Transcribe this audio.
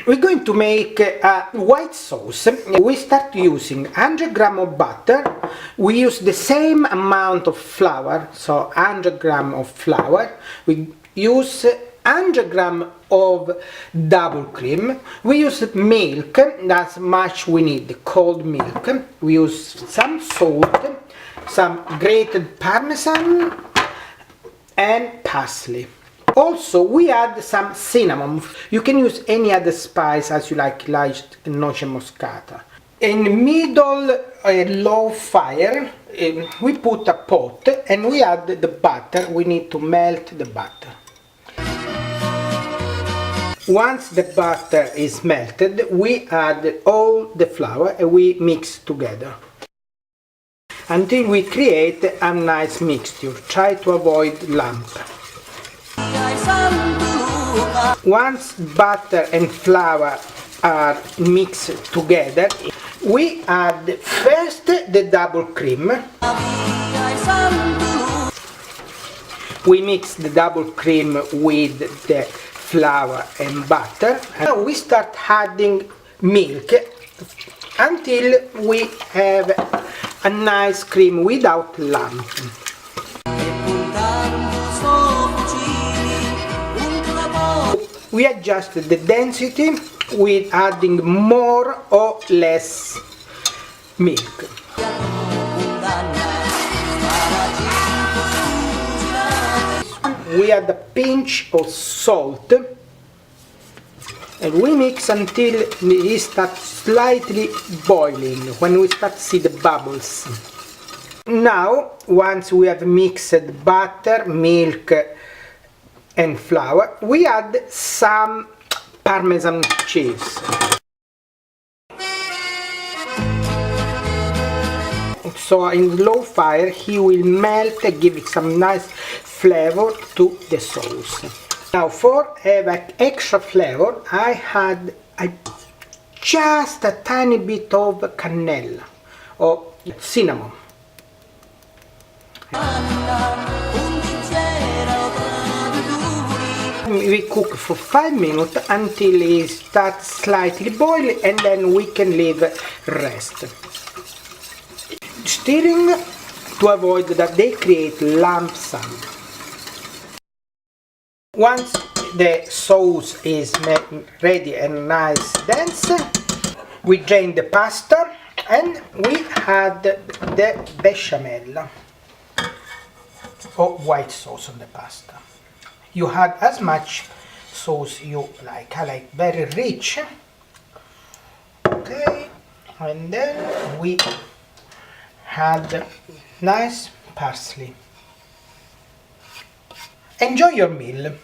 We're going to make a white sauce. We start using 100 grams of butter. We use the same amount of flour, so 100 grams of flour. We use 100 grams of double cream. We use milk, that's much we need, cold milk. We use some salt, some grated parmesan and parsley. Also, we add some cinnamon. You can use any other spice as you like noce moscata. In middle low fire, we put a pot and we add the butter. We need to melt the butter. Once the butter is melted, we add all the flour and we mix together until we create a nice mixture. Try to avoid lump. Once butter and flour are mixed together, we add first the double cream. We mix the double cream with the flour and butter. And now we start adding milk until we have a nice cream without lump. We adjust the density with adding more or less milk. We add a pinch of salt and we mix until it starts slightly boiling, when we start to see the bubbles. Now, once we have mixed butter, milk and flour, we add some Parmesan cheese. So in low fire he will melt and give it some nice flavor to the sauce. Now for have an extra flavor, I had just a tiny bit of cannella or cinnamon. We cook for 5 minutes until it starts slightly boiling, and then we can leave rest. Stirring to avoid that they create lumps. Once the sauce is ready and nice dense, we drain the pasta and we add the bechamel or white sauce on the pasta. You add as much sauce you like. I like very rich. Okay, and then we add nice parsley. Enjoy your meal.